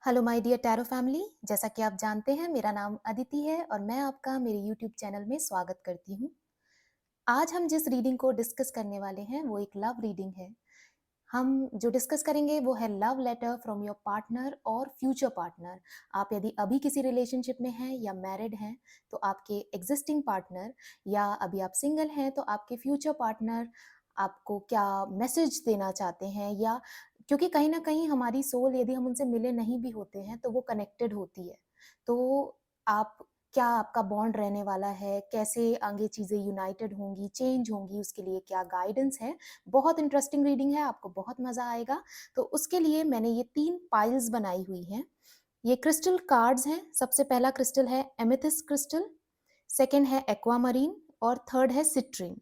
Hello my dear tarot family. जैसा कि आप जानते हैं, मेरा नाम अदिति है और मैं आपका मेरे यूट्यूब चैनल में स्वागत करती हूँ। आज हम जिस रीडिंग को डिस्कस करने वाले हैं वो एक लव रीडिंग है। हम जो डिस्कस करेंगे वो है love letter from your partner और फ्यूचर पार्टनर। आप यदि अभी किसी रिलेशनशिप में हैं या मैरिड हैं तो आपके एग्जिस्टिंग पार्टनर, या अभी आप सिंगल हैं तो आपके फ्यूचर पार्टनर आपको क्या मैसेज देना चाहते हैं, या क्योंकि कहीं ना कहीं हमारी सोल यदि हम उनसे मिले नहीं भी होते हैं तो वो कनेक्टेड होती है। तो आप क्या आपका बॉन्ड रहने वाला है, कैसे आगे चीज़ें यूनाइटेड होंगी, चेंज होंगी, उसके लिए क्या गाइडेंस है। बहुत इंटरेस्टिंग रीडिंग है, आपको बहुत मज़ा आएगा। तो उसके लिए मैंने ये 3 पाइल्स बनाई हुई हैं। ये क्रिस्टल कार्ड्स हैं। सबसे पहला क्रिस्टल है एमेथिस्ट क्रिस्टल, सेकंड है एक्वामरीन और थर्ड है सिट्रीन।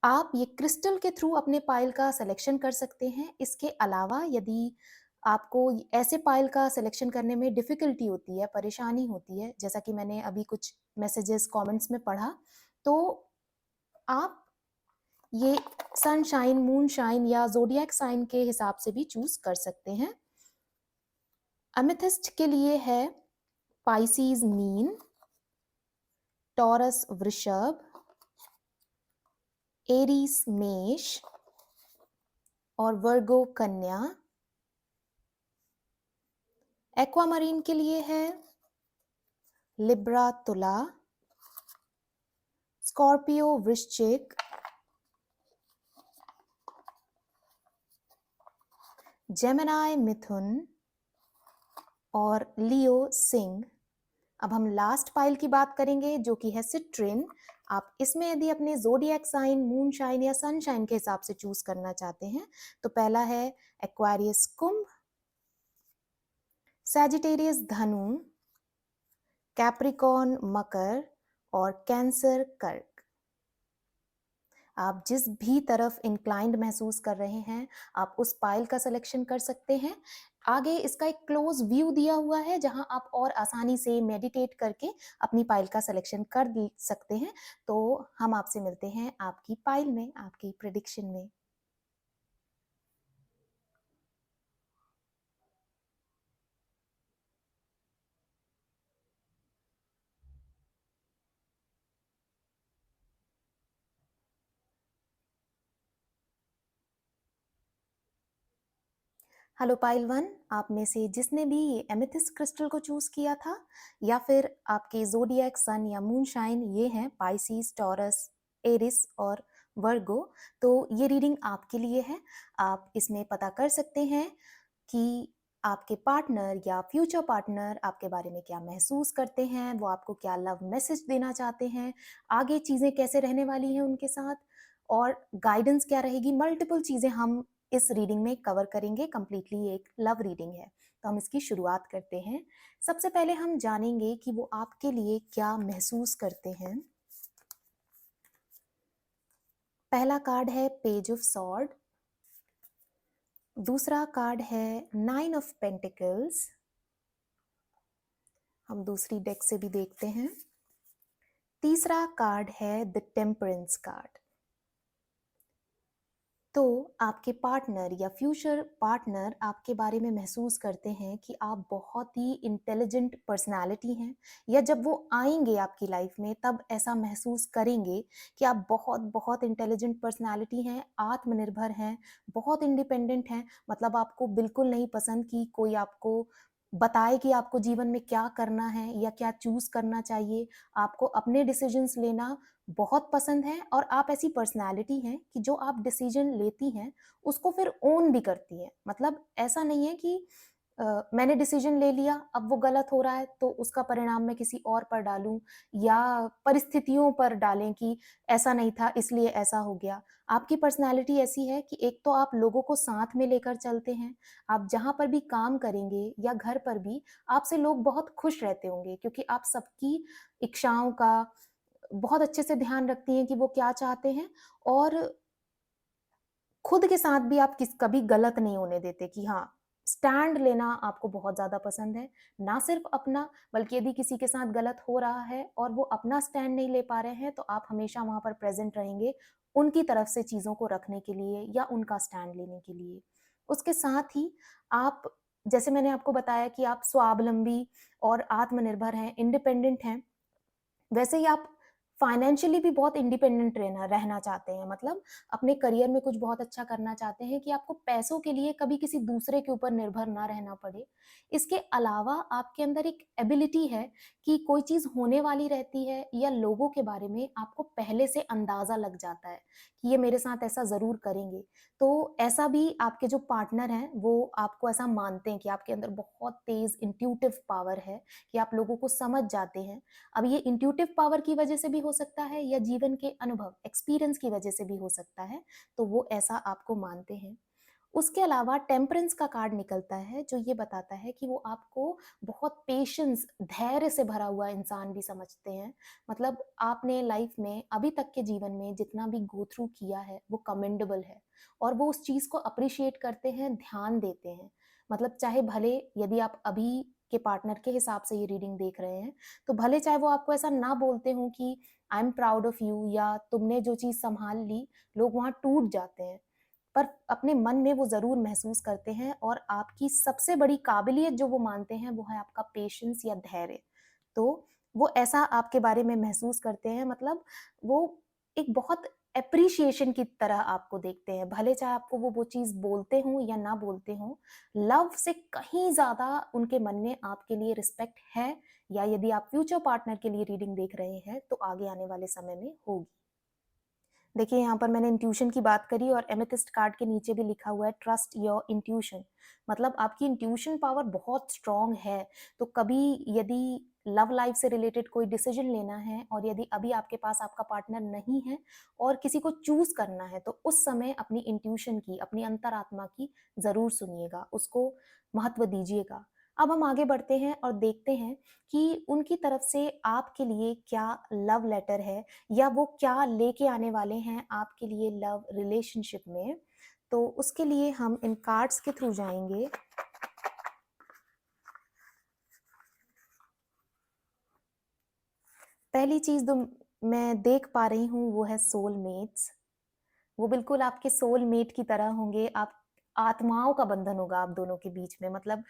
आप ये क्रिस्टल के थ्रू अपने पाइल का सिलेक्शन कर सकते हैं। इसके अलावा यदि आपको ऐसे पाइल का सिलेक्शन करने में डिफ़िकल्टी होती है, परेशानी होती है, जैसा कि मैंने अभी कुछ मैसेजेस कमेंट्स में पढ़ा, तो आप ये सनशाइन, मूनशाइन या ज़ोडिएक साइन के हिसाब से भी चूज़ कर सकते हैं। एमेथिस्ट के लिए है पाइसेस मीन, टॉरस वृषभ, एरीज मेष और वर्गो कन्या। एक्वामरीन के लिए है लिब्रा तुला, स्कॉर्पियो वृश्चिक, जेमिनी मिथुन और लियो सिंह। अब हम लास्ट पाइल की बात करेंगे जो कि है सिट्रिन। आप इसमें यदि अपने ज़ोडिएक साइन, मून शाइन या सनशाइन के हिसाब से चूज करना चाहते हैं तो पहला है एक्वारियस कुंभ, सैजिटेरियस धनु, कैप्रिकॉर्न मकर और कैंसर कर्क। आप जिस भी तरफ इंक्लाइंड महसूस कर रहे हैं आप उस पाइल का सिलेक्शन कर सकते हैं। आगे इसका एक क्लोज व्यू दिया हुआ है जहां आप और आसानी से मेडिटेट करके अपनी पाइल का सिलेक्शन कर सकते हैं। तो हम आपसे मिलते हैं आपकी पाइल में, आपकी प्रिडिक्शन में। हेलो पाइल वन, आप में से जिसने भी ये एमेथिस्ट क्रिस्टल को चूज किया था या फिर आपके ज़ोडिएक सन या मून शाइन ये हैं पाइसेस, टॉरस, एरिस और वर्गो, तो ये रीडिंग आपके लिए है। आप इसमें पता कर सकते हैं कि आपके पार्टनर या फ्यूचर पार्टनर आपके बारे में क्या महसूस करते हैं, वो आपको क्या लव मैसेज देना चाहते हैं, आगे चीज़ें कैसे रहने वाली हैं उनके साथ, और गाइडेंस क्या रहेगी। मल्टीपल चीज़ें हम इस रीडिंग में कवर करेंगे। कंप्लीटली एक लव रीडिंग है, तो हम इसकी शुरुआत करते हैं। सबसे पहले हम जानेंगे कि वो आपके लिए क्या महसूस करते हैं। पहला कार्ड है पेज ऑफ सॉर्ड, दूसरा कार्ड है 9 ऑफ पेंटिकल्स। हम दूसरी डेक से भी देखते हैं। तीसरा कार्ड है द टेम्परेंस कार्ड। तो आपके पार्टनर या फ्यूचर पार्टनर आपके बारे में महसूस करते हैं कि आप बहुत ही इंटेलिजेंट पर्सनालिटी हैं, या जब वो आएंगे आपकी लाइफ में तब ऐसा महसूस करेंगे कि आप बहुत बहुत इंटेलिजेंट पर्सनालिटी हैं, आत्मनिर्भर हैं, बहुत इंडिपेंडेंट हैं। मतलब आपको बिल्कुल नहीं पसंद कि कोई आपको बताए कि आपको जीवन में क्या करना है या क्या चूज करना चाहिए। आपको अपने डिसीजंस लेना बहुत पसंद है और आप ऐसी पर्सनालिटी हैं कि जो आप डिसीजन लेती हैं उसको फिर ओन भी करती हैं। मतलब ऐसा नहीं है कि मैंने डिसीजन ले लिया, अब वो गलत हो रहा है तो उसका परिणाम मैं किसी और पर डालूं या परिस्थितियों पर डालें कि ऐसा नहीं था इसलिए ऐसा हो गया। आपकी पर्सनालिटी ऐसी है कि एक तो आप लोगों को साथ में लेकर चलते हैं। आप जहाँ पर भी काम करेंगे या घर पर भी आपसे लोग बहुत खुश रहते होंगे क्योंकि आप सबकी इच्छाओं का बहुत अच्छे से ध्यान रखती हैं कि वो क्या चाहते हैं, और खुद के साथ भी आप कभी गलत नहीं होने देते कि हाँ, स्टैंड लेना आपको बहुत ज़्यादा पसंद है। ना सिर्फ अपना, बल्कि यदि किसी के साथ गलत हो रहा है और वो अपना स्टैंड नहीं ले पा रहे हैं तो आप हमेशा वहाँ पर प्रेज़ेंट रहेंगे, उनकी तरफ से चीज़ों को रखने के लिए या उनका स्टैंड लेने के लिए। उसके साथ ही आप जैसे मैंने आपको बताया कि आप स्वावलंबी और आत्मनिर्भर हैं, इंडिपेंडेंट हैं, वैसे ही आप फाइनेंशियली भी बहुत इंडिपेंडेंट रहना रहना चाहते हैं, मतलब अपने करियर में कुछ बहुत अच्छा करना चाहते हैं कि आपको पैसों के लिए कभी किसी दूसरे के ऊपर निर्भर ना रहना पड़े। इसके अलावा आपके अंदर एक एबिलिटी है कि कोई चीज़ होने वाली रहती है या लोगों के बारे में आपको पहले से अंदाज़ा लग जाता है कि ये मेरे साथ ऐसा ज़रूर करेंगे। तो ऐसा भी आपके जो पार्टनर हैं, वो आपको ऐसा मानते हैं कि आपके अंदर बहुत तेज़ इंट्यूटिव पावर है कि आप लोगों को समझ जाते हैं। अब ये इंट्यूटिव पावर की वजह से भी हो सकता है या जीवन के अनुभव, एक्सपीरियंस की वजह से भी हो सकता है, तो वो ऐसा आपको मानते हैं। उसके अलावा टेम्परेंस का कार्ड निकलता है जो ये बताता है कि वो आपको बहुत पेशेंस, धैर्य से भरा हुआ इंसान भी समझते हैं। मतलब आपने लाइफ में अभी तक के जीवन में जितना भी गो थ्रू किया है वो कमेंडेबल है और वो उस चीज़ को अप्रिशिएट करते हैं, ध्यान देते हैं। मतलब चाहे भले यदि आप अभी के पार्टनर के हिसाब से ये रीडिंग देख रहे हैं, तो भले चाहे वो आपको ऐसा ना बोलते हों कि I am proud of you या तुमने जो चीज़ सँभाल ली, लोग वहाँ टूट जाते हैं। पर अपने मन में वो ज़रूर महसूस करते हैं और आपकी सबसे बड़ी काबिलियत जो वो मानते हैं, वो है आपका पेशेंस या धैर्य। तो वो ऐसा आपके बारे में महसूस करते हैं, मतलब वो एक बहुत एप्रिशिएशन की तरह आपको देखते हैं। भले चाहे आपको वो चीज़ बोलते हों या ना बोलते हों, लव से कहीं ज़्यादा उनके मन में आपके लिए रिस्पेक्ट है या यदि आप फ्यूचर पार्टनर के लिए रीडिंग देख रहे हैं, तो आगे आने वाले समय में होगी। देखिए, यहाँ पर मैंने इंट्यूशन की बात करी और एमेथिस्ट कार्ड के नीचे भी लिखा हुआ है ट्रस्ट योर इंट्यूशन। मतलब आपकी इंट्यूशन पावर बहुत स्ट्रॉन्ग है। तो कभी यदि लव लाइफ से रिलेटेड कोई डिसीजन लेना है और यदि अभी आपके पास आपका पार्टनर नहीं है और किसी को चूज करना है, तो उस समय अपनी इंट्यूशन की, अपनी अंतरात्मा की जरूर सुनिएगा, उसको महत्व दीजिएगा। अब हम आगे बढ़ते हैं और देखते हैं कि उनकी तरफ से आपके लिए क्या लव लेटर है या वो क्या लेके आने वाले हैं आपके लिए लव रिलेशनशिप में। तो उसके लिए हम इन कार्ड्स के थ्रू जाएंगे। पहली चीज जो मैं देख पा रही हूँ वो है सोलमेट्स। वो बिल्कुल आपके सोलमेट की तरह होंगे। आप आत्माओं का बंधन होगा आप दोनों के बीच में। मतलब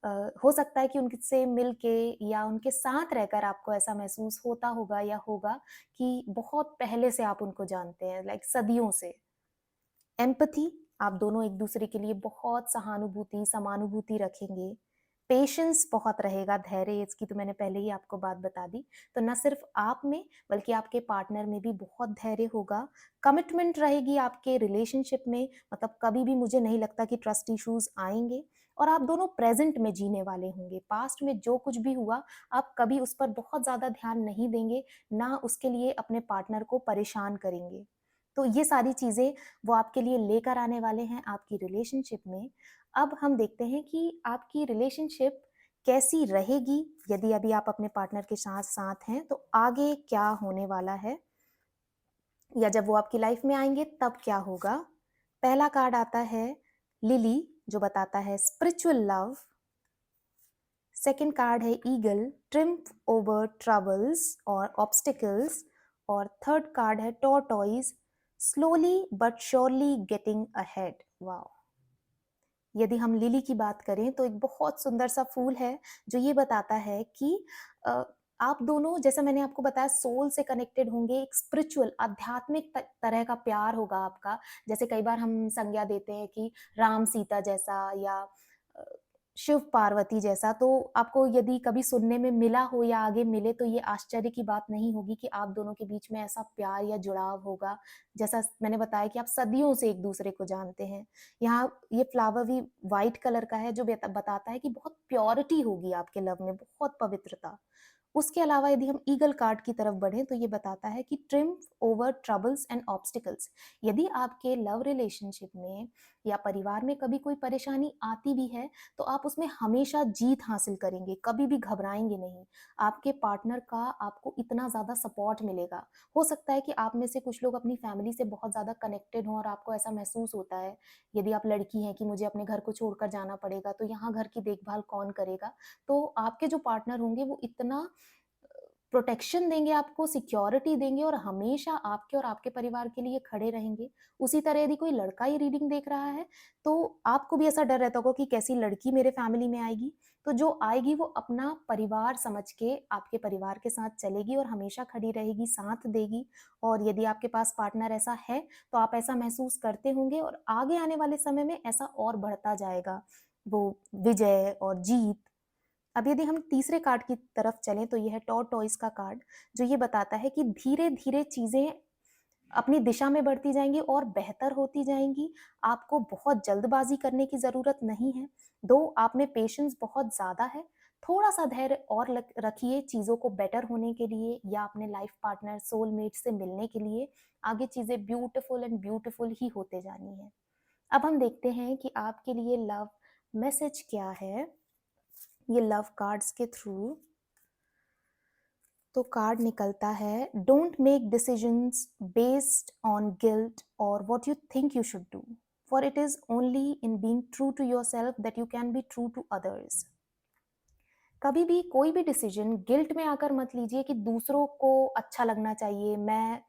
अ, हो सकता है कि उनसे मिलके या उनके साथ रहकर आपको ऐसा महसूस होता होगा या होगा कि बहुत पहले से आप उनको जानते हैं, लाइक सदियों से। एम्पैथी, आप दोनों एक-दूसरे के लिए बहुत सहानुभूति, समानुभूति रखेंगे। पेशेंस बहुत रहेगा, धैर्य, इसकी तो मैंने पहले ही आपको बात बता दी। तो ना सिर्फ़ आप में, बल्कि आपके पार्टनर में भी बहुत धैर्य होगा। कमिटमेंट रहेगी आपके रिलेशनशिप में, मतलब कभी भी मुझे नहीं लगता कि ट्रस्ट इश्यूज़ आएँगे और आप दोनों प्रेज़ेंट में जीने वाले होंगे। पास्ट में जो कुछ भी हुआ, आप कभी उस पर बहुत ज़्यादा ध्यान नहीं देंगे, ना उसके लिए अपने पार्टनर को परेशान करेंगे। तो ये सारी चीज़ें वो आपके लिए लेकर आने वाले हैं आपकी रिलेशनशिप में। अब हम देखते हैं कि आपकी रिलेशनशिप कैसी रहेगी यदि अभी आप अपने पार्टनर के साथ साथ हैं, तो आगे क्या होने वाला है या जब वो आपकी लाइफ में आएँगे तब क्या होगा? पहला कार्ड आता है लिली, जो बताता है स्पिरिचुअल लव। सेकंड कार्ड है ईगल, ट्रिम्फ ओवर ट्रबल्स और ऑब्स्टिकल्स। और थर्ड कार्ड है tortoise, slowly but surely getting ahead. Wow! यदि हम लिली की बात करें तो एक बहुत सुंदर सा फूल है जो ये बताता है कि अ, आप दोनों, जैसा मैंने आपको बताया, सोल से कनेक्टेड होंगे। एक स्पिरिचुअल आध्यात्मिक तरह का प्यार होगा आपका। जैसे कई बार हम संज्ञा देते हैं कि राम सीता जैसा या अ, शिव पार्वती जैसा। तो आपको यदि कभी सुनने में मिला हो या आगे मिले तो ये आश्चर्य की बात नहीं होगी कि आप दोनों के बीच में ऐसा प्यार या जुड़ाव होगा। जैसा मैंने बताया कि आप सदियों से एक दूसरे को जानते हैं। यहाँ ये फ्लावर भी व्हाइट कलर का है जो बताता है कि बहुत प्योरिटी होगी आपके लव में, बहुत पवित्रता। उसके अलावा यदि हम ईगल कार्ड की तरफ बढ़ें तो ये बताता है कि triumph over troubles and obstacles. यदि आपके लव रिलेशनशिप में या परिवार में कभी कोई परेशानी आती भी है, तो आप उसमें हमेशा जीत हासिल करेंगे, कभी भी घबराएंगे नहीं। आपके पार्टनर का आपको इतना ज़्यादा सपोर्ट मिलेगा। हो सकता है कि आप में से कुछ लोग अपनी फैमिली से बहुत ज़्यादा कनेक्टेड हों और आपको ऐसा महसूस होता है, यदि आप लड़की हैं, कि मुझे अपने घर को छोड़कर जाना पड़ेगा, तो यहाँ घर की देखभाल कौन करेगा? तो आपके जो पार्टनर होंगे वो इतना प्रोटेक्शन देंगे आपको, सिक्योरिटी देंगे और हमेशा आपके और आपके परिवार के लिए खड़े रहेंगे। उसी तरह यदि कोई लड़का ये रीडिंग देख रहा है, तो आपको भी ऐसा डर रहता होगा कि कैसी लड़की मेरे फैमिली में आएगी। तो जो आएगी वो अपना परिवार समझ के आपके परिवार के साथ चलेगी और हमेशा खड़ी रहेगी, साथ देगी। और यदि आपके पास पार्टनर ऐसा है, तो आप ऐसा महसूस करते होंगे और आगे आने वाले समय में ऐसा और बढ़ता जाएगा, वो विजय और जीत। अब यदि हम तीसरे कार्ड की तरफ चलें तो ये है टॉर्टोइस का कार्ड, जो ये बताता है कि धीरे-धीरे चीज़ें अपनी दिशा में बढ़ती जाएँगी और बेहतर होती जाएँगी। आपको बहुत जल्दबाज़ी करने की ज़रूरत नहीं है। दो आप में पेशेंस बहुत ज़्यादा है, थोड़ा-सा धैर्य और लक रखिए चीज़ों को बेटर होने के लिए या अपने लाइफ पार्टनर, सोलमेट से मिलने के लिए। आगे चीज़ें ब्यूटीफुल एंड ब्यूटीफुल ही होते जानी हैं। अब हम देखते हैं कि आपके लिए लव मैसेज क्या है, ये लव कार्ड्स के थ्रू। तो कार्ड निकलता है, don't make decisions based on guilt और what you think you should do, for it is only in being true to yourself that you can be true to others. कभी भी कोई भी decision guilt में आकर मत लीजिए कि दूसरों को अच्छा लगना चाहिए, मैं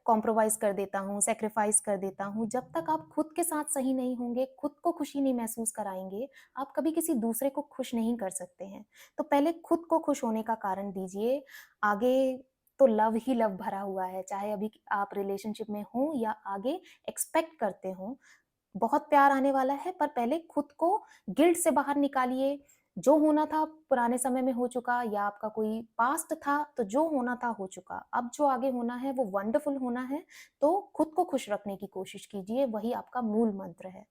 कॉम्प्रोमाइज कर देता हूँ, सेक्रीफाइस कर देता हूँ। जब तक आप खुद के साथ सही नहीं होंगे, खुद को खुशी नहीं महसूस कराएंगे, आप कभी किसी दूसरे को खुश नहीं कर सकते हैं। तो पहले खुद को खुश होने का कारण दीजिए। आगे तो लव ही लव भरा हुआ है, चाहे अभी आप रिलेशनशिप में हो या आगे एक्सपेक्ट करते हो, बहुत प्यार आने वाला है। पर पहले खुद को गिल्ट से बाहर निकालिए। जो होना था पुराने समय में हो चुका, या आपका कोई पास्ट था तो जो होना था हो चुका। अब जो आगे होना है वो वंडरफुल होना है। तो खुद को खुश रखने की कोशिश कीजिए, वही आपका मूल मंत्र है।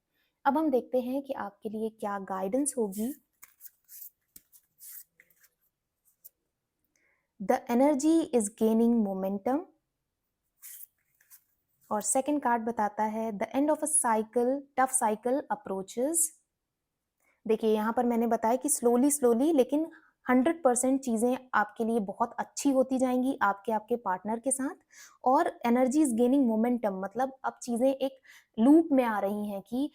अब हम देखते हैं कि आपके लिए क्या गाइडेंस होगी। The energy is gaining momentum. और सेकंड कार्ड बताता है the end of a cycle, tough cycle approaches. देखिए यहाँ पर मैंने बताया कि स्लोली स्लोली लेकिन 100% चीज़ें आपके लिए बहुत अच्छी होती जाएंगी आपके आपके पार्टनर के साथ। और एनर्जी इज गेनिंग मोमेंटम, मतलब अब चीज़ें एक लूप में आ रही हैं कि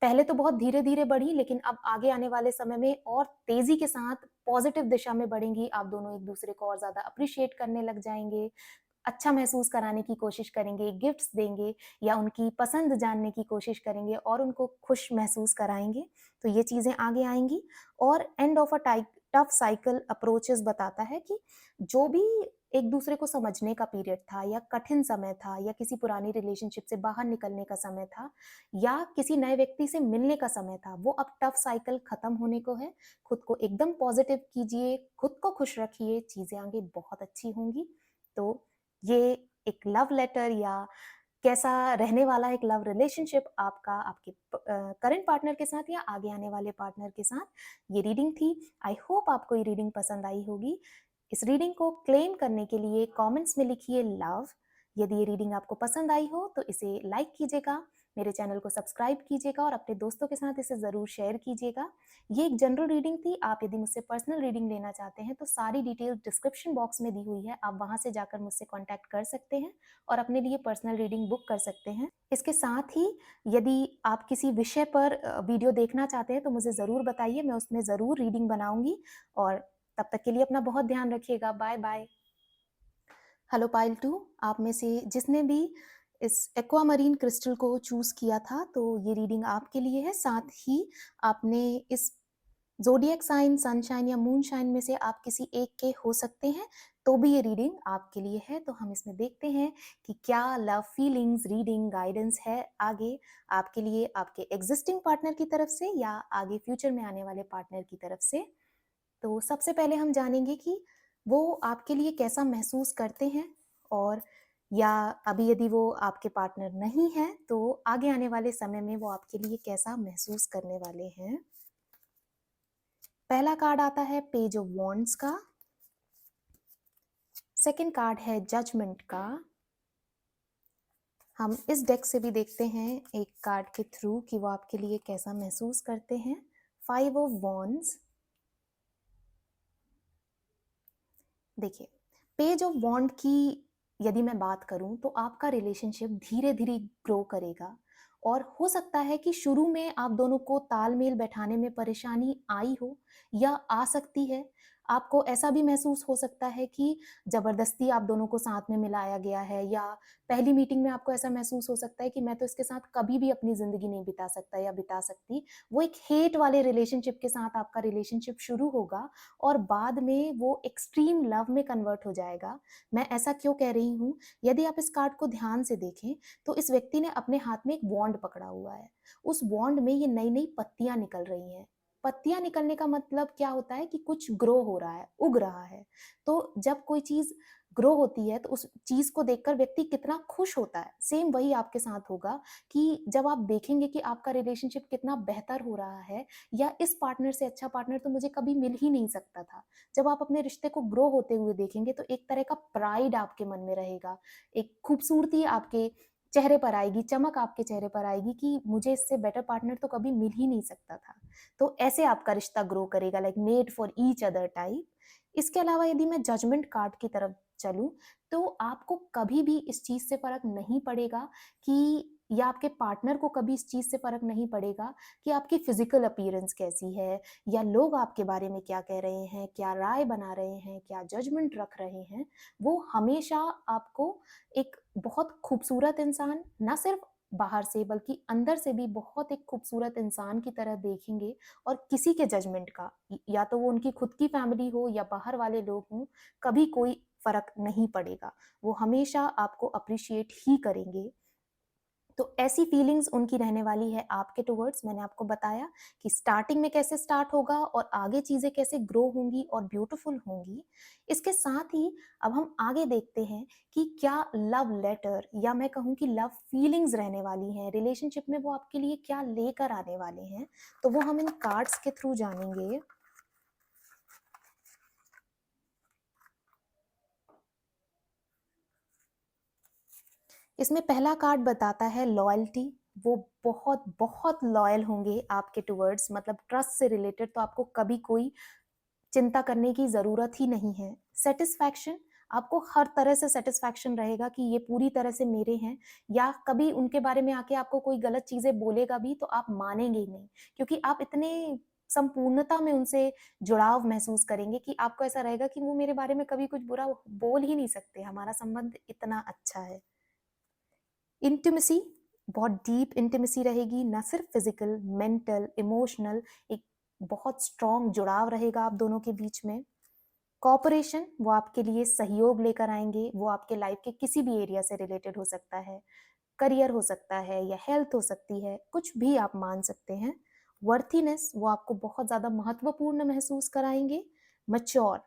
पहले तो बहुत धीरे धीरे बढ़ी, लेकिन अब आगे आने वाले समय में और तेजी के साथ पॉजिटिव दिशा में बढ़ेंगी। आप दोनों एक दूसरे को और ज़्यादा अप्रिशिएट करने लग जाएंगे, अच्छा महसूस कराने की कोशिश करेंगे, गिफ्ट्स देंगे या उनकी पसंद जानने की कोशिश करेंगे और उनको खुश महसूस कराएँगे। तो ये चीज़ें आगे आएँगी। और and of a type tough cycle approaches बताता है कि जो भी एक दूसरे को समझने का पीरियड था या कठिन समय था या किसी पुरानी रिलेशनशिप से बाहर निकलने का समय था या किसी नए व्यक्ति से मिलने का समय था, वो अब टफ साइकिल खत्म होने को है। खुद को एकदम पॉजिटिव कीजिए, खुद को खुश रखिए, चीज़ें आगे बहुत अच्छी होंगी। तो ये एक लव लेटर या कैसा रहने वाला एक लव रिलेशनशिप आपका आपके करंट पार्टनर के साथ या आगे आने वाले पार्टनर के साथ, ये रीडिंग थी। आई होप आपको ये रीडिंग पसंद आई होगी। इस रीडिंग को क्लेम करने के लिए कमेंट्स में लिखिए लव। यदि ये रीडिंग आपको पसंद आई हो तो इसे लाइक कीजिएगा, मेरे चैनल को सब्सक्राइब कीजिएगा और अपने दोस्तों के साथ इसे ज़रूर शेयर कीजिएगा। ये एक जनरल रीडिंग थी। आप यदि मुझसे पर्सनल रीडिंग लेना चाहते हैं तो सारी डिटेल्स डिस्क्रिप्शन बॉक्स में दी हुई है, आप वहां से जाकर मुझसे कॉन्टैक्ट कर सकते हैं और अपने लिए पर्सनल रीडिंग बुक कर सकते हैं। इसके साथ ही यदि आप किसी विषय पर वीडियो देखना चाहते हैं तो मुझे ज़रूर बताइए, मैं उसमें ज़रूर रीडिंग बनाऊंगी। और तब तक के लिए अपना बहुत ध्यान रखिएगा। Bye bye. हेलो पाइल 2, आप में से जिसने भी इस एक्वामरीन क्रिस्टल को चूज़ किया था, तो ये रीडिंग आपके लिए है। साथ ही आपने इस ज़ोडिएक साइन, सनशाइन या मूनशाइन में से आप किसी एक के हो सकते हैं, तो भी ये रीडिंग आपके लिए है। तो हम इसमें देखते हैं कि क्या लव फीलिंग्स, रीडिंग, गाइडेंस है आगे आपके लिए आपके एग्जिस्टिंग पार्टनर की तरफ से या आगे फ्यूचर में आने वाले पार्टनर की तरफ से। तो सबसे पहले हम जानेंगे कि वो आपके लिए कैसा महसूस करते हैं, और या अभी यदि वो आपके पार्टनर नहीं है तो आगे आने वाले समय में वो आपके लिए कैसा महसूस करने वाले हैं। पहला कार्ड आता है पेज ऑफ वॉन्ड्स का। सेकंड कार्ड है जजमेंट का। हम इस डेक से भी देखते हैं एक कार्ड के थ्रू कि वो आपके लिए कैसा महसूस करते हैं। 5 ऑफ वॉन्ड्स। देखिए, पेज ऑफ वॉन्ड की यदि मैं बात करूं तो आपका रिलेशनशिप धीरे धीरे ग्रो करेगा और हो सकता है कि शुरू में आप दोनों को तालमेल बैठाने में परेशानी आई हो या आ सकती है। आपको ऐसा भी महसूस हो सकता है कि ज़बरदस्ती आप दोनों को साथ में मिलाया गया है, या पहली मीटिंग में आपको ऐसा महसूस हो सकता है कि मैं तो इसके साथ कभी भी अपनी ज़िंदगी नहीं बिता सकता या बिता सकती। वो एक हेट वाले रिलेशनशिप के साथ आपका रिलेशनशिप शुरू होगा और बाद में वो एक्सट्रीम लव में कन्वर्ट हो जाएगा। मैं ऐसा क्यों कह रही हूँ? यदि आप इस कार्ड को ध्यान से देखें, तो इस व्यक्ति ने अपने हाथ में एक वॉन्ड पकड़ा हुआ है। उस वॉन्ड में ये नई-नई पत्तियाँ निकल रही हैं। पत्तियाँ निकलने का मतलब क्या होता है कि कुछ ग्रो हो रहा है, उग रहा है। तो जब कोई चीज़ ग्रो होती है, तो उस चीज़ को देखकर व्यक्ति कितना खुश होता है। सेम वही आपके साथ होगा कि जब आप देखेंगे कि आपका रिलेशनशिप कितना बेहतर हो रहा है, या इस पार्टनर से अच्छा पार्टनर तो मुझे कभी मिल ही नहीं सकता था। जब आप अपने रिश्ते को ग्रो होते हुए देखेंगे, तो एक तरह का प्राइड आपके मन में रहेगा। एक खूबसूरती आपके चेहरे पर आएगी, चमक आपके चेहरे पर आएगी कि मुझे इससे बेटर पार्टनर तो कभी मिल ही नहीं सकता था। तो ऐसे आपका रिश्ता ग्रो करेगा, like made for each other type. इसके अलावा यदि मैं जजमेंट कार्ड की तरफ चलूँ, तो आपको कभी भी इस चीज़ से फ़र्क नहीं पड़ेगा कि, या आपके पार्टनर को कभी इस चीज़ से फ़र्क नहीं पड़ेगा कि आपकी फ़िज़िकल अपीयरेंस कैसी है, या लोग आपके बारे में क्या कह रहे हैं, क्या राय बना रहे हैं, क्या जजमेंट रख रहे हैं। वो हमेशा आपको एक बहुत खूबसूरत इंसान, ना सिर्फ़ बाहर से बल्कि अंदर से भी बहुत एक खूबसूरत इंसान की तरह देखेंगे, और किसी के जजमेंट का, या तो वो उनकी खुद की फैमिली हो या बाहर वाले लोग हों, कभी कोई फ़र्क नहीं पड़ेगा। वो हमेशा आपको एप्रिशिएट ही करेंगे। तो ऐसी फीलिंग्स उनकी रहने वाली है आपके टुवर्ड्स। मैंने आपको बताया कि स्टार्टिंग में कैसे स्टार्ट होगा और आगे चीज़ें कैसे ग्रो होंगी और ब्यूटीफुल होंगी। इसके साथ ही अब हम आगे देखते हैं कि क्या लव लेटर, या मैं कहूँ कि लव फीलिंग्स रहने वाली हैं रिलेशनशिप में, वो आपके लिए क्या लेकर आने वाले हैं। तो वो हम इन कार्ड्स के थ्रू जानेंगे। इसमें पहला कार्ड बताता है लॉयल्टी। वो बहुत बहुत लॉयल होंगे आपके टुवर्ड्स, मतलब ट्रस्ट से रिलेटेड तो आपको कभी कोई चिंता करने की ज़रूरत ही नहीं है। सैटिस्फैक्शन, आपको हर तरह से सैटिस्फैक्शन रहेगा कि ये पूरी तरह से मेरे हैं, या कभी उनके बारे में आके आपको कोई गलत चीज़ें बोलेगा भी तो आप मानेंगे ही नहीं, क्योंकि आप इतने संपूर्णता में उनसे जुड़ाव महसूस करेंगे कि आपको ऐसा रहेगा कि वो मेरे बारे में कभी कुछ बुरा बोल ही नहीं सकते, हमारा संबंध इतना अच्छा है। इंटिमेसी, बहुत डीप इंटिमेसी रहेगी, ना सिर्फ फिजिकल, मेंटल, इमोशनल, एक बहुत स्ट्रॉन्ग जुड़ाव रहेगा आप दोनों के बीच में। कॉपरेशन, वो आपके लिए सहयोग लेकर आएंगे, वो आपके लाइफ के किसी भी एरिया से रिलेटेड हो सकता है, करियर हो सकता है या हेल्थ हो सकती है, कुछ भी आप मान सकते हैं। वर्थीनेस, वो आपको बहुत ज़्यादा महत्वपूर्ण महसूस कराएँगे। मैच्योर,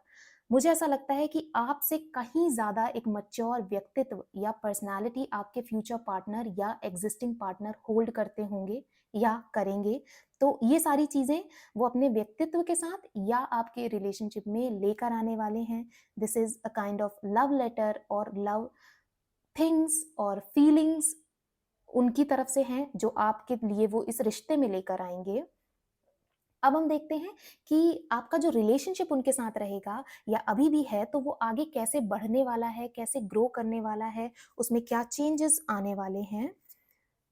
मुझे ऐसा लगता है कि आपसे कहीं ज़्यादा एक मैच्योर व्यक्तित्व या पर्सनैलिटी आपके फ्यूचर पार्टनर या एक्जिस्टिंग पार्टनर होल्ड करते होंगे या करेंगे। तो ये सारी चीज़ें वो अपने व्यक्तित्व के साथ या आपके रिलेशनशिप में लेकर आने वाले हैं। This is a kind of love letter और लव थिंग्स और फीलिंग्स उनकी तरफ से हैं जो आपके लिए वो इस रिश्ते में लेकर आएँगे। अब हम देखते हैं कि आपका जो रिलेशनशिप उनके साथ रहेगा या अभी भी है, तो वो आगे कैसे बढ़ने वाला है, कैसे ग्रो करने वाला है, उसमें क्या चेंजेस आने वाले हैं।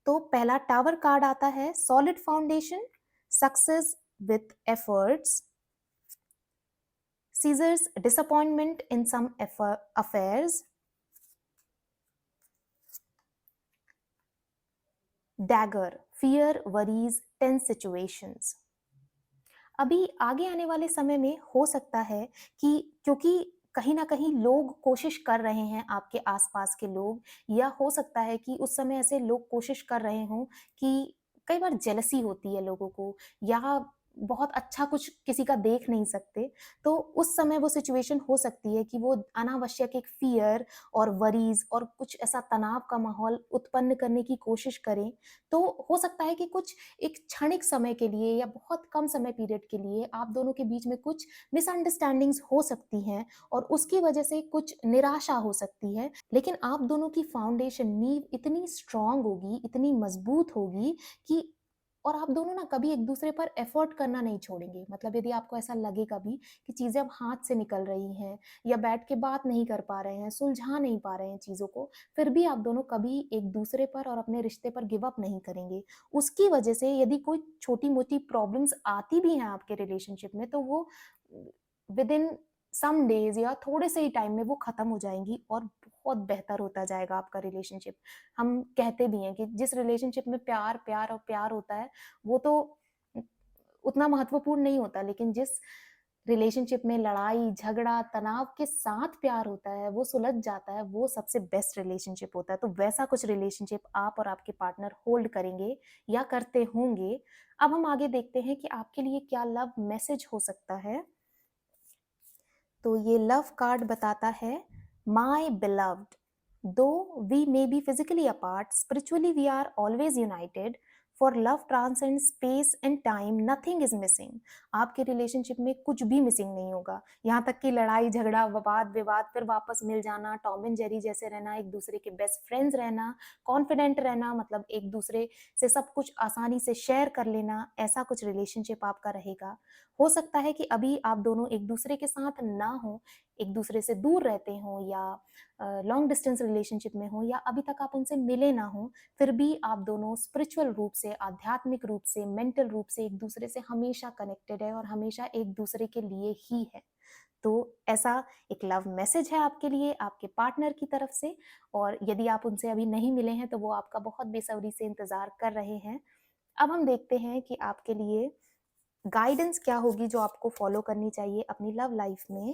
तो पहला टावर कार्ड आता है, solid foundation, success with efforts, scissors, disappointment in some affairs, dagger, fear, worries, tense situations. अभी आगे आने वाले समय में हो सकता है कि, क्योंकि कहीं न कहीं लोग कोशिश कर रहे हैं, आपके आस-पास के लोग, या हो सकता है कि उस समय ऐसे लोग कोशिश कर रहे हों कि कई बार जेलसी होती है लोगों को, या बहुत अच्छा कुछ किसी का देख नहीं सकते, तो उस समय वो सिचुएशन हो सकती है कि वो अनावश्यक एक फ़ियर और वरीज़ और कुछ ऐसा तनाव का माहौल उत्पन्न करने की कोशिश करें। तो हो सकता है कि कुछ एक क्षणिक समय के लिए या बहुत कम समय पीरियड के लिए आप दोनों के बीच में कुछ मिसअंडरस्टैंडिंग्स हो सकती हैं, और उसकी वजह से कुछ निराशा हो सकती है। लेकिन आप दोनों की फाउंडेशन, नींव इतनी स्ट्रांग होगी, इतनी मजबूत होगी कि, और आप दोनों ना कभी एक दूसरे पर एफर्ट करना नहीं छोड़ेंगे। मतलब यदि आपको ऐसा लगे कभी कि चीज़ें अब हाथ से निकल रही हैं, या बैठ के बात नहीं कर पा रहे हैं, सुलझा नहीं पा रहे हैं चीज़ों को, फिर भी आप दोनों कभी एक दूसरे पर और अपने रिश्ते पर गिव अप नहीं करेंगे। उसकी वजह से यदि कोई छोटी-मोटी प्रॉब्लम्स आती भी हैं आपके रिलेशनशिप में, तो वो विद इन सम डेज़ या थोड़े से ही टाइम में वो ख़त्म हो जाएँगी और बहुत बेहतर होता जाएगा आपका रिलेशनशिप। हम कहते भी हैं कि जिस रिलेशनशिप में प्यार, प्यार और प्यार होता है, वो तो उतना महत्वपूर्ण नहीं होता, लेकिन जिस रिलेशनशिप में लड़ाई, झगड़ा, तनाव के साथ प्यार होता है, वो सुलझ जाता है, वो सबसे बेस्ट रिलेशनशिप होता है। तो वैसा कुछ रिलेशनशिप आप और आपके पार्टनर होल्ड करेंगे या करते होंगे। अब हम आगे देखते हैं कि आपके लिए क्या लव मैसेज हो सकता है। तो ये लव कार्ड बताता है, my beloved, though we may be physically apart, spiritually we are always united, for love transcend space and time, nothing is missing. आपके रिलेशनशिप में कुछ भी मिसिंग नहीं होगा, यहाँ तक कि लड़ाई झगड़ा वाद विवाद फिर वापस मिल जाना, टॉम एंड जेरी जैसे रहना, एक दूसरे के बेस्ट फ्रेंड्स रहना, कॉन्फिडेंट रहना, मतलब एक दूसरे से सब कुछ आसानी से शेयर कर लेना, ऐसा कुछ रिलेशनशिप आपका रहेगा। हो सकता है कि अभी आप दोनों एक दूसरे के साथ ना हो, एक दूसरे से दूर रहते हों या लॉन्ग डिस्टेंस रिलेशनशिप में हो या अभी तक आप उनसे मिले ना हो, फिर भी आप दोनों स्पिरिचुअल रूप से, आध्यात्मिक रूप से, मेंटल रूप से एक दूसरे से हमेशा कनेक्टेड है और हमेशा एक दूसरे के लिए ही है। तो ऐसा एक लव मैसेज है आपके लिए आपके पार्टनर की तरफ से, और यदि आप उनसे अभी नहीं मिले हैं तो वो आपका बहुत बेसब्री से इंतजार कर रहे हैं। अब हम देखते हैं कि आपके लिए गाइडेंस क्या होगी जो आपको फॉलो करनी चाहिए अपनी लव लाइफ में।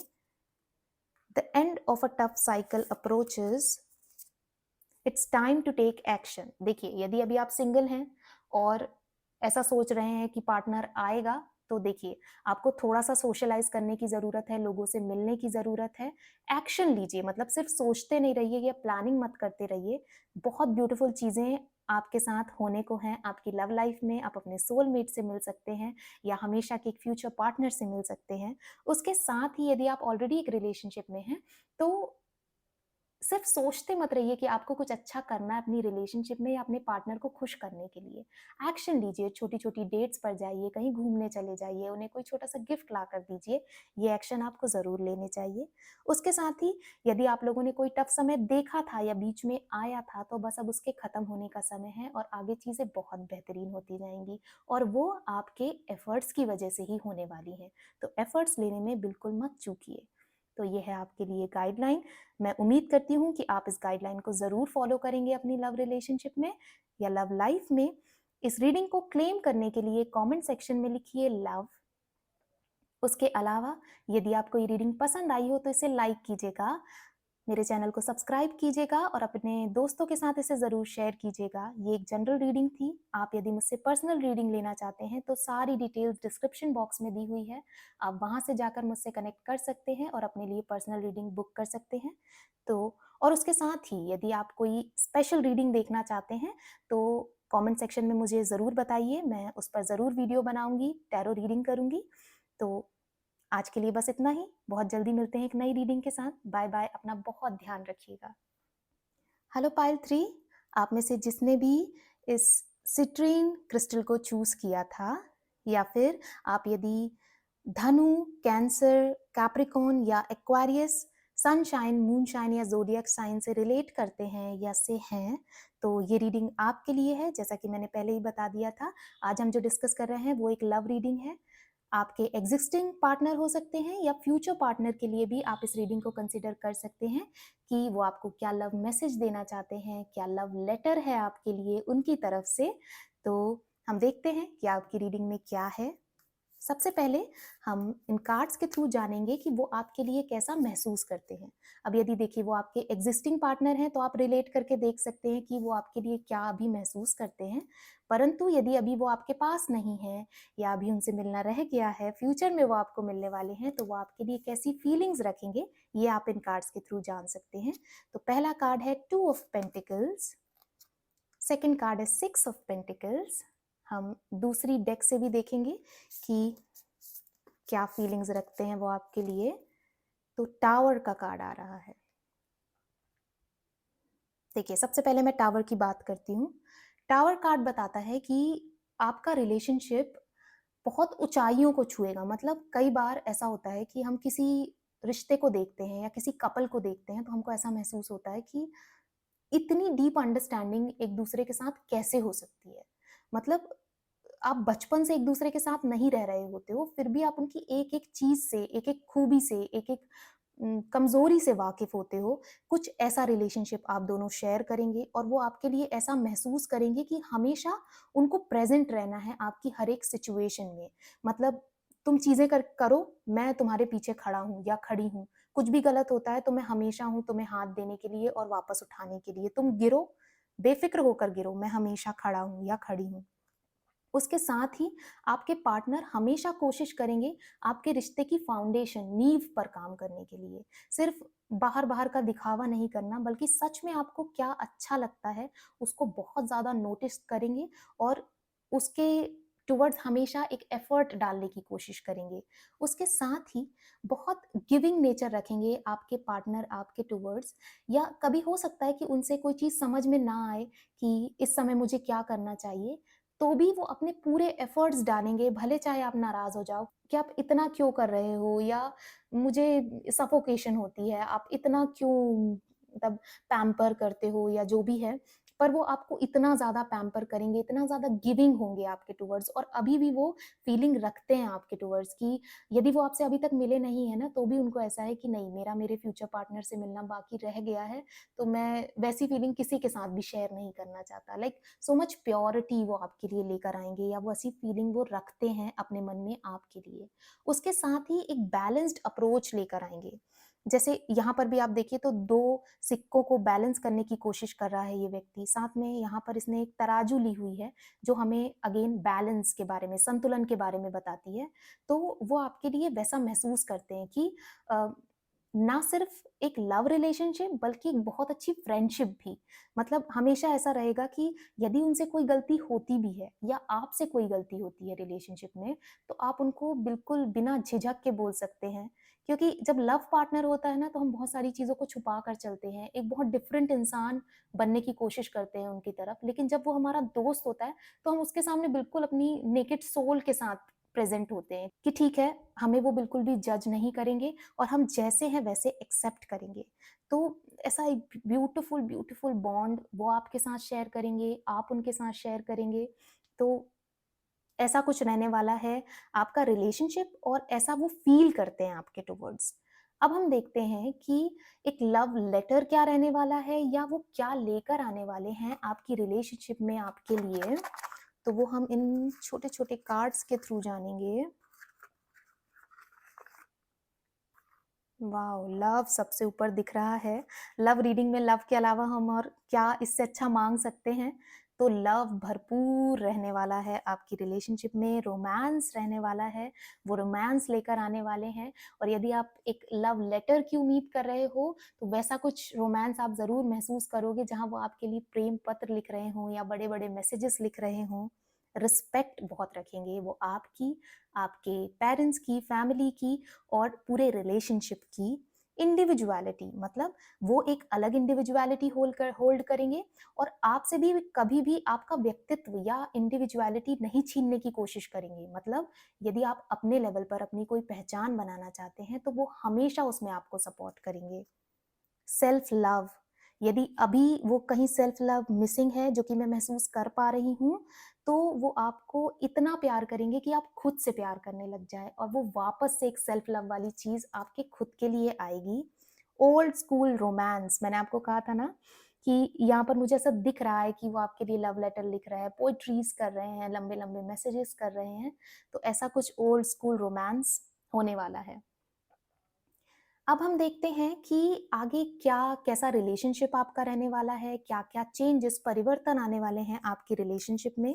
The end of a tough cycle approaches, it's time to take action. देखिए, यदि अभी आप सिंगल हैं और ऐसा सोच रहे हैं कि पार्टनर आएगा, तो देखिए, आपको थोड़ा सा सोशलाइज करने की जरूरत है, लोगों से मिलने की जरूरत है। एक्शन लीजिए, मतलब सिर्फ सोचते नहीं रहिए या प्लानिंग मत करते रहिए। बहुत ब्यूटीफुल चीजें आपके साथ होने को हैं आपकी लव लाइफ में। आप अपने सोलमेट से मिल सकते हैं या हमेशा के एक फ्यूचर पार्टनर से मिल सकते हैं। उसके साथ ही यदि आप ऑलरेडी एक रिलेशनशिप में हैं, तो सिर्फ सोचते मत रहिए कि आपको कुछ अच्छा करना है अपनी रिलेशनशिप में या अपने पार्टनर को खुश करने के लिए। एक्शन लीजिए, छोटी-छोटी डेट्स पर जाइए, कहीं घूमने चले जाइए, उन्हें कोई छोटा-सा गिफ्ट ला कर दीजिए। ये एक्शन आपको ज़रूर लेने चाहिए। उसके साथ ही यदि आप लोगों ने कोई टफ समय देखा था या बीच में आया था, तो बस अब उसके खत्म होने का समय है और आगे चीज़ें बहुत बेहतरीन होती जाएँगी और वो आपके एफर्ट्स की वजह से ही होने वाली हैं। तो एफर्ट्स लेने में बिल्कुल मत चूकिए। तो ये है आपके लिए गाइडलाइन। मैं उम्मीद करती हूँ कि आप इस गाइडलाइन को ज़रूर फॉलो करेंगे अपनी लव रिलेशनशिप में या लव लाइफ में। इस रीडिंग को क्लेम करने के लिए कमेंट सेक्शन में लिखिए लव। उसके अलावा यदि आपको ये रीडिंग पसंद आई हो तो इसे लाइक कीजिएगा, मेरे चैनल को सब्सक्राइब कीजिएगा और अपने दोस्तों के साथ इसे ज़रूर शेयर कीजिएगा। ये एक जनरल रीडिंग थी। आप यदि मुझसे पर्सनल रीडिंग लेना चाहते हैं तो सारी डिटेल्स डिस्क्रिप्शन बॉक्स में दी हुई है। आप वहाँ से जाकर मुझसे कनेक्ट कर सकते हैं और अपने लिए पर्सनल रीडिंग बुक कर सकते हैं। तो और उसके साथ ही यदि आप कोई स्पेशल रीडिंग देखना चाहते हैं तो कमेंट सेक्शन में मुझे ज़रूर बताइए, मैं उस पर ज़रूर वीडियो बनाऊँगी, टैरो रीडिंग करूँगी। तो आज के लिए बस इतना ही। बहुत जल्दी मिलते हैं एक नई रीडिंग के साथ। बाय बाय, अपना बहुत ध्यान रखिएगा। हेलो पाइल 3, आप में से जिसने भी इस सिट्रीन क्रिस्टल को चूज किया था या फिर आप यदि धनु, कैंसर, कैप्रिकॉर्न या एक्वारियस, सनशाइन, मूनशाइन या ज़ोडिएक साइन से रिलेट करते हैं या से हैं, तो ये रीडिंग आपके लिए है। जैसा कि मैंने पहले ही बता दिया था, आज हम जो डिस्कस कर रहे हैं वो एक लव रीडिंग है। आपके एग्जिस्टिंग पार्टनर हो सकते हैं या फ्यूचर पार्टनर के लिए भी आप इस रीडिंग को कंसिडर कर सकते हैं कि वो आपको क्या लव मैसेज देना चाहते हैं, क्या लव लेटर है आपके लिए उनकी तरफ से। तो हम देखते हैं कि आपकी रीडिंग में क्या है। सबसे पहले हम इन कार्ड्स के थ्रू जानेंगे कि वो आपके लिए कैसा महसूस करते हैं। अब यदि देखिए वो आपके एग्जिस्टिंग पार्टनर हैं तो आप रिलेट करके देख सकते हैं कि वो आपके लिए क्या अभी महसूस करते हैं। परंतु यदि अभी वो आपके पास नहीं है या अभी उनसे मिलना रह गया है, फ्यूचर में वो आपको मिलने वाले हैं, तो वो आपके लिए कैसी फीलिंग्स रखेंगे, ये आप इन कार्ड्स के थ्रू जान सकते हैं। तो पहला कार्ड है 2 ऑफ पेंटिकल्स, सेकंड कार्ड है 6 ऑफ पेंटिकल्स। हम दूसरी डेक से भी देखेंगे कि क्या फीलिंग्स रखते हैं वो आपके लिए। तो टावर का कार्ड आ रहा है। देखिए, सबसे पहले मैं टावर की बात करती हूँ। टावर कार्ड बताता है कि आपका रिलेशनशिप बहुत ऊंचाइयों को छुएगा। मतलब कई बार ऐसा होता है कि हम किसी रिश्ते को देखते हैं या किसी कपल को देखते हैं तो हमको ऐसा महसूस होता है कि इतनी डीप अंडरस्टैंडिंग एक दूसरे के साथ कैसे हो सकती है। मतलब आप बचपन से एक-दूसरे के साथ नहीं रह रहे होते हो, फिर भी आप उनकी एक-एक चीज़ से, एक-एक खूबी से, एक-एक कमज़ोरी से वाकिफ़ होते हो। कुछ ऐसा रिलेशनशिप आप दोनों शेयर करेंगे और वो आपके लिए ऐसा महसूस करेंगे कि हमेशा उनको प्रेज़ेंट रहना है आपकी हर एक सिचुएशन में। मतलब तुम चीज़ें करो, मैं तुम्हारे पीछे खड़ा हूँ या खड़ी हूँ। कुछ भी गलत होता है तो मैं हमेशा हूँ तुम्हें हाथ देने के लिए और वापस उठाने के लिए। तुम गिरो, बेफ़िक्र होकर गिरो, मैं हमेशा खड़ा हूँ या खड़ी हूँ। उसके साथ ही आपके पार्टनर हमेशा कोशिश करेंगे आपके रिश्ते की फाउंडेशन, नींव पर काम करने के लिए। सिर्फ़ बाहर-बाहर का दिखावा नहीं करना, बल्कि सच में आपको क्या अच्छा लगता है, उसको बहुत ज़्यादा नोटिस करेंगे और उसके टुवर्ड्स हमेशा एक एफ़र्ट डालने की कोशिश करेंगे। उसके साथ ही बहुत गिविंग नेचर रखेंगे आपके पार्टनर आपके टुवर्ड्स, या कभी हो सकता है कि उनसे कोई चीज़ समझ में ना आए कि इस समय मुझे क्या करना चाहिए, तो भी वो अपने पूरे एफर्ट्स डालेंगे, भले चाहे आप नाराज़ हो जाओ कि आप इतना क्यों कर रहे हो, या मुझे सफोकेशन होती है, आप इतना क्यों मतलब पैम्पर करते हो या जो भी है। पर वो आपको इतना ज़्यादा पैम्पर करेंगे, इतना ज़्यादा गिविंग होंगे आपके टुवर्ड्स, और अभी भी वो फीलिंग रखते हैं आपके टुवर्ड्स कि यदि वो आपसे अभी तक मिले नहीं हैं ना, तो भी उनको ऐसा है कि नहीं, मेरा मेरे फ्यूचर पार्टनर से मिलना बाकी रह गया है, तो मैं वैसी फीलिंग किसी के साथ भी शेयर नहीं करना चाहता। लाइक सो मच प्योरिटी वो आपके लिए लेकर आएँगे, या वो ऐसी फीलिंग वो रखते हैं अपने मन में आपके लिए। उसके साथ ही एक बैलेंस्ड अप्रोच लेकर आएँगे। जैसे यहाँ पर भी आप देखिए तो 2 सिक्कों को बैलेंस करने की कोशिश कर रहा है ये व्यक्ति। साथ में यहाँ पर इसने एक तराजू ली हुई है, जो हमें अगेन बैलेंस के बारे में, संतुलन के बारे में बताती है। तो वो आपके लिए वैसा महसूस करते हैं कि अ, ना सिर्फ एक लव रिलेशनशिप, बल्कि एक बहुत अच्छी फ्रेंडशिप भी। मतलब हमेशा ऐसा रहेगा कि यदि उनसे कोई गलती होती भी है या आपसे कोई गलती होती है रिलेशनशिप में, तो आप उनको बिल्कुल बिना झिझक के बोल सकते हैं। क्योंकि जब लव पार्टनर होता है ना, तो हम बहुत सारी चीज़ों को छुपा कर चलते हैं, एक बहुत डिफरेंट इंसान बनने की कोशिश करते हैं उनकी तरफ। लेकिन जब वो हमारा दोस्त होता है, तो हम उसके सामने बिल्कुल अपनी नेकेड सोल के साथ प्रेज़ेंट होते हैं कि ठीक है, हमें वो बिल्कुल भी जज नहीं करेंगे और हम जैसे हैं वैसे एक्सेप्ट करेंगे। तो ऐसा एक ब्यूटीफुल ब्यूटीफुल बॉन्ड वो आपके साथ शेयर करेंगे, आप उनके साथ शेयर करेंगे। तो ऐसा कुछ रहने वाला है आपका रिलेशनशिप, और ऐसा वो फ़ील करते हैं आपके टुवर्ड्स। अब हम देखते हैं कि एक लव लेटर क्या रहने वाला है, या वो क्या लेकर आने वाले हैं आपकी रिलेशनशिप में आपके लिए। तो वो हम इन छोटे-छोटे कार्ड्स के थ्रू जानेंगे। वाओ! लव सबसे ऊपर दिख रहा है। लव रीडिंग में लव के अलावा हम और क्या इससे अच्छा माँग सकते हैं? तो लव भरपूर रहने वाला है आपकी रिलेशनशिप में, रोमांस रहने वाला है, वो रोमांस लेकर आने वाले हैं। और यदि आप एक लव लेटर की उम्मीद कर रहे हो, तो वैसा कुछ रोमांस आप ज़रूर महसूस करोगे, जहाँ वो आपके लिए प्रेम पत्र लिख रहे हों या बड़े-बड़े मैसेजेस लिख रहे हों। रिस्पेक्ट बहुत रखेंगे वो आपकी, आपके पेरेंट्स की, फैमिली की और पूरे रिलेशनशिप की। इंडिविजुअलिटी मतलब वो एक अलग इंडिविजुअलिटी होल्ड करेंगे, और आपसे भी कभी भी आपका व्यक्तित्व या इंडिविजुअलिटी नहीं छीनने की कोशिश करेंगे। मतलब यदि आप अपने लेवल पर अपनी कोई पहचान बनाना चाहते हैं, तो वो हमेशा उसमें आपको सपोर्ट करेंगे। सेल्फ लव, यदि अभी वो कहीं सेल्फ लव मिसिंग है, जो कि मैं महसूस कर पा रही हूँ, तो वो आपको इतना प्यार करेंगे कि आप खुद से प्यार करने लग जाएँ, और वो वापस से एक सेल्फ लव वाली चीज़ आपके खुद के लिए आएगी। ओल्ड स्कूल रोमांस, मैंने आपको कहा था ना कि यहाँ पर मुझे ऐसा दिख रहा है कि वो आपके लिए लव लेटर लिख रहा है, पोएट्रीज़ कर रहे हैं, लंबे-लंबे मैसेजेस कर रहे हैं। तो ऐसा कुछ ओल्ड स्कूल रोमांस होने वाला है। अब हम देखते हैं कि आगे क्या कैसा रिलेशनशिप आपका रहने वाला है, क्या-क्या चेंजेस परिवर्तन आने वाले हैं आपकी रिलेशनशिप में।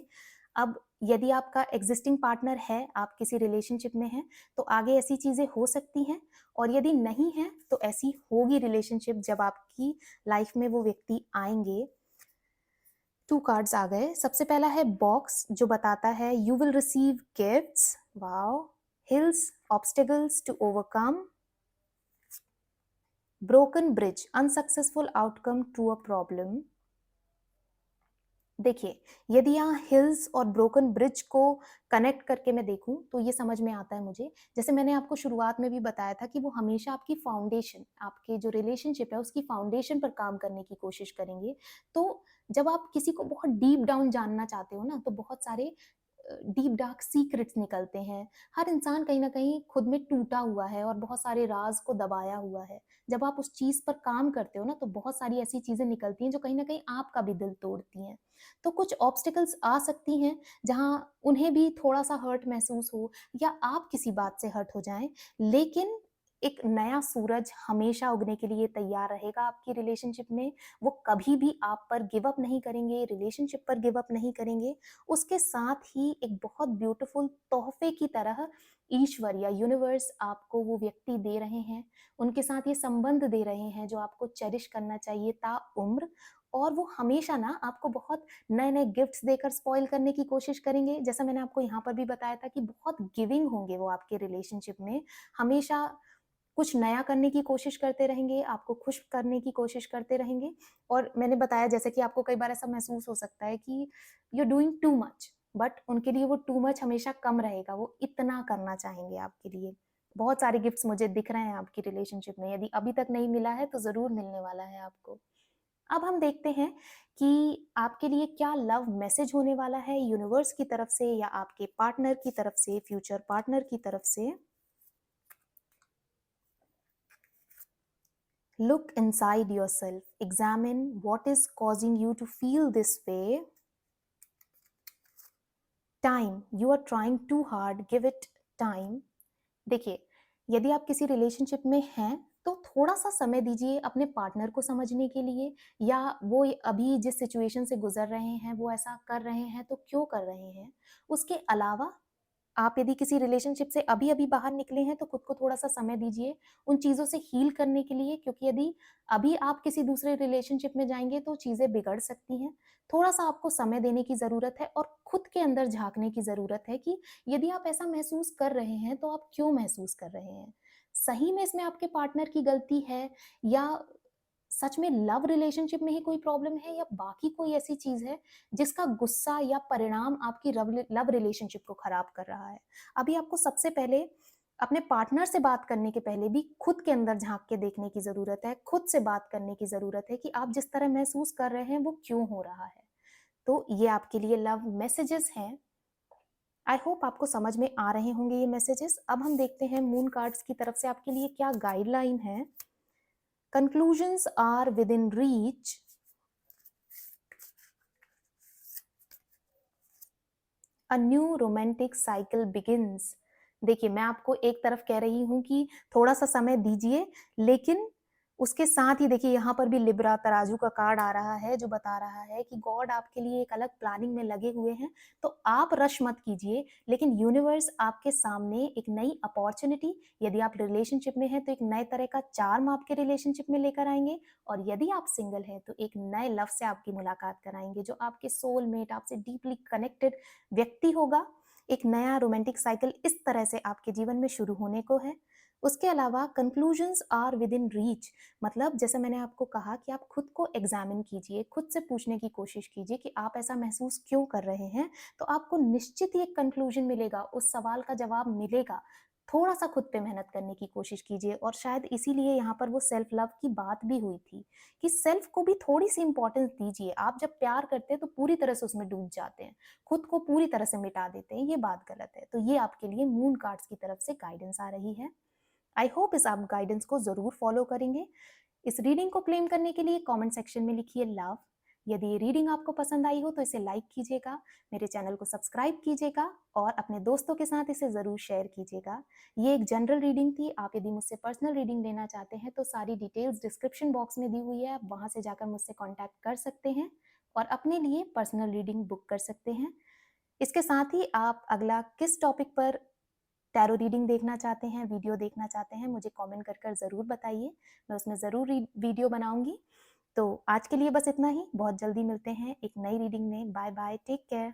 अब यदि आपका एग्ज़िस्टिंग पार्टनर है, आप किसी रिलेशनशिप में हैं, तो आगे ऐसी चीज़ें हो सकती हैं, और यदि नहीं है, तो ऐसी होगी रिलेशनशिप जब आपकी लाइफ़ में वो व्यक्ति आएँगे। 2 कार्ड्स आ गए। सबसे पहला है बॉक्स, जो बताता है you will receive gifts, wow! Hills, obstacles to overcome, broken bridge, unsuccessful outcome to a problem. देखिए, यदि यहाँ हिल्स और ब्रोकन ब्रिज को कनेक्ट करके मैं देखूँ, तो ये समझ में आता है मुझे। जैसे मैंने आपको शुरुआत में भी बताया था कि वो हमेशा आपकी फाउंडेशन, आपके जो रिलेशनशिप है, उसकी फाउंडेशन पर काम करने की कोशिश करेंगे। तो जब आप किसी को बहुत डीप डाउन जानना चाहते हो ना, तो बहुत सारे डीप डार्क सीक्रेट्स निकलते हैं। हर इंसान कहीं न कहीं खुद में टूटा हुआ है और बहुत सारे राज़ को दबाया हुआ है। जब आप उस चीज़ पर काम करते हो ना, तो बहुत सारी ऐसी चीज़ें निकलती हैं जो कहीं न कहीं आपका भी दिल तोड़ती हैं। तो कुछ ऑब्स्टिकल्स आ सकती हैं, जहाँ उन्हें भी थोड़ा-सा हर्ट महसूस हो या आप किसी बात से हर्ट हो जाएँ, लेकिन एक नया सूरज हमेशा उगने के लिए तैयार रहेगा आपकी रिलेशनशिप में। वो कभी भी आप पर गिव अप नहीं करेंगे, रिलेशनशिप पर गिव अप नहीं करेंगे। उसके साथ ही एक बहुत ब्यूटीफुल तोहफे की तरह ईश्वर या यूनिवर्स आपको वो व्यक्ति दे रहे हैं, उनके साथ ये संबंध दे रहे हैं जो आपको चेरिश करना चाहिए ताउम्र। और वो हमेशा ना आपको बहुत नए-नए गिफ्ट्स देकर स्पॉइल करने की कोशिश करेंगे। जैसा मैंने आपको यहाँ पर भी बताया था कि बहुत गिविंग होंगे वो आपके रिलेशनशिप में, हमेशा कुछ नया करने की कोशिश करते रहेंगे, आपको खुश करने की कोशिश करते रहेंगे। और मैंने बताया जैसे कि आपको कई बार ऐसा महसूस हो सकता है कि you are doing too much, but उनके लिए वो टू मच हमेशा कम रहेगा, वो इतना करना चाहेंगे आपके लिए। बहुत सारे गिफ्ट्स मुझे दिख रहे हैं आपकी रिलेशनशिप में, यदि अभी तक नहीं मिला है तो ज़रूर मिलने वाला है आपको। अब हम देखते हैं कि आपके लिए क्या लव मैसेज होने वाला है यूनिवर्स की तरफ से या आपके पार्टनर की तरफ से, फ्यूचर पार्टनर की तरफ से। Look inside yourself, examine what is causing you to feel this way. Time, you are trying too hard, give it time. देखिए, यदि आप किसी रिलेशनशिप में हैं, तो थोड़ा-सा समय दीजिए अपने पार्टनर को समझने के लिए, या वो अभी जिस सिचुएशन से गुज़र रहे हैं, वो ऐसा कर रहे हैं, तो क्यों कर रहे हैं? उसके अलावा आप यदि किसी रिलेशनशिप से अभी-अभी बाहर निकले हैं, तो खुद को थोड़ा-सा समय दीजिए उन चीज़ों से हील करने के लिए, क्योंकि यदि अभी आप किसी दूसरे रिलेशनशिप में जाएँगे, तो चीज़ें बिगड़ सकती हैं। थोड़ा-सा आपको समय देने की ज़रूरत है और खुद के अंदर झाँकने की ज़रूरत है कि यदि आप ऐसा महसूस कर रहे हैं, तो आप क्यों महसूस कर रहे हैं? सही में इसमें आपके पार्टनर की गलती है, या सच में लव रिलेशनशिप में ही कोई प्रॉब्लम है, या बाकी कोई ऐसी चीज़ है जिसका गुस्सा या परिणाम आपकी लव रिलेशनशिप को खराब कर रहा है? अभी आपको सबसे पहले अपने पार्टनर से बात करने के पहले भी खुद के अंदर झाँक के देखने की ज़रूरत है, खुद से बात करने की ज़रूरत है कि आप जिस तरह महसूस कर रहे हैं, वो क्यों हो रहा है? तो ये आपके लिए लव मैसेजेस हैं। आई होप आपको समझ में आ रहे होंगे ये मैसेजेस। अब हम देखते हैं मून कार्ड्स की तरफ से आपके लिए क्या गाइडलाइन है। Conclusions are within reach. A new romantic cycle begins. देखिए, मैं आपको एक तरफ कह रही हूँ कि थोड़ा-सा समय दीजिए, लेकिन उसके साथ ही देखिए यहाँ पर भी लिब्रा तराजू का कार्ड आ रहा है, जो बता रहा है कि गॉड आपके लिए एक अलग प्लानिंग में लगे हुए हैं। तो आप रश मत कीजिए, लेकिन यूनिवर्स आपके सामने एक नई अपॉर्च्युनिटी, यदि आप रिलेशनशिप में हैं, तो एक नए तरह का चार्म आपके रिलेशनशिप में लेकर आएँगे, और यदि आप सिंगल हैं, तो एक नए लव से आपकी मुलाकात कराएँगे, जो आपके सोलमेट, आपसे डीपली कनेक्टेड व्यक्ति होगा। एक नया रोमांटिक साइकिल इस तरह से आपके जीवन में शुरू होने को है। उसके अलावा conclusions are within reach, मतलब जैसे मैंने आपको कहा कि आप खुद को एग्जामिन कीजिए, खुद से पूछने की कोशिश कीजिए कि आप ऐसा महसूस क्यों कर रहे हैं, तो आपको निश्चित ही एक कंक्लूजन मिलेगा, उस सवाल का जवाब मिलेगा। थोड़ा-सा खुद पे मेहनत करने की कोशिश कीजिए, और शायद इसीलिए यहाँ पर वो सेल्फ लव की बात भी हुई थी, कि सेल्फ को भी थोड़ी-सी इम्पोर्टेंस दीजिए। आप जब प्यार करते हैं, तो पूरी तरह से उसमें डूब जाते हैं, खुद को पूरी तरह से मिटा देते हैं, ये बात गलत है। तो ये आपके लिए मून कार्ड्स की तरफ से गाइडेंस आ रही है। आई होप इस आप गाइडेंस को ज़रूर फॉलो करेंगे। इस रीडिंग को क्लेम करने के लिए कमेंट सेक्शन में लिखिए लव। यदि ये रीडिंग आपको पसंद आई हो, तो इसे लाइक कीजिएगा, मेरे चैनल को सब्सक्राइब कीजिएगा, और अपने दोस्तों के साथ इसे ज़रूर शेयर कीजिएगा। ये एक जनरल रीडिंग थी। आप यदि मुझसे पर्सनल रीडिंग लेना चाहते हैं, तो सारी डिटेल्स डिस्क्रिप्शन बॉक्स में दी हुई है, आप वहाँ से जाकर मुझसे कॉन्टैक्ट कर सकते हैं और अपने लिए पर्सनल रीडिंग बुक कर सकते हैं। इसके साथ ही आप अगला किस टॉपिक पर टैरो रीडिंग देखना चाहते हैं, वीडियो देखना चाहते हैं, मुझे कमेंट कर ज़रूर बताइए। मैं उसमें ज़रूर वीडियो बनाऊँगी। तो आज के लिए बस इतना ही। बहुत जल्दी मिलते हैं एक नई रीडिंग में। Bye bye, take care.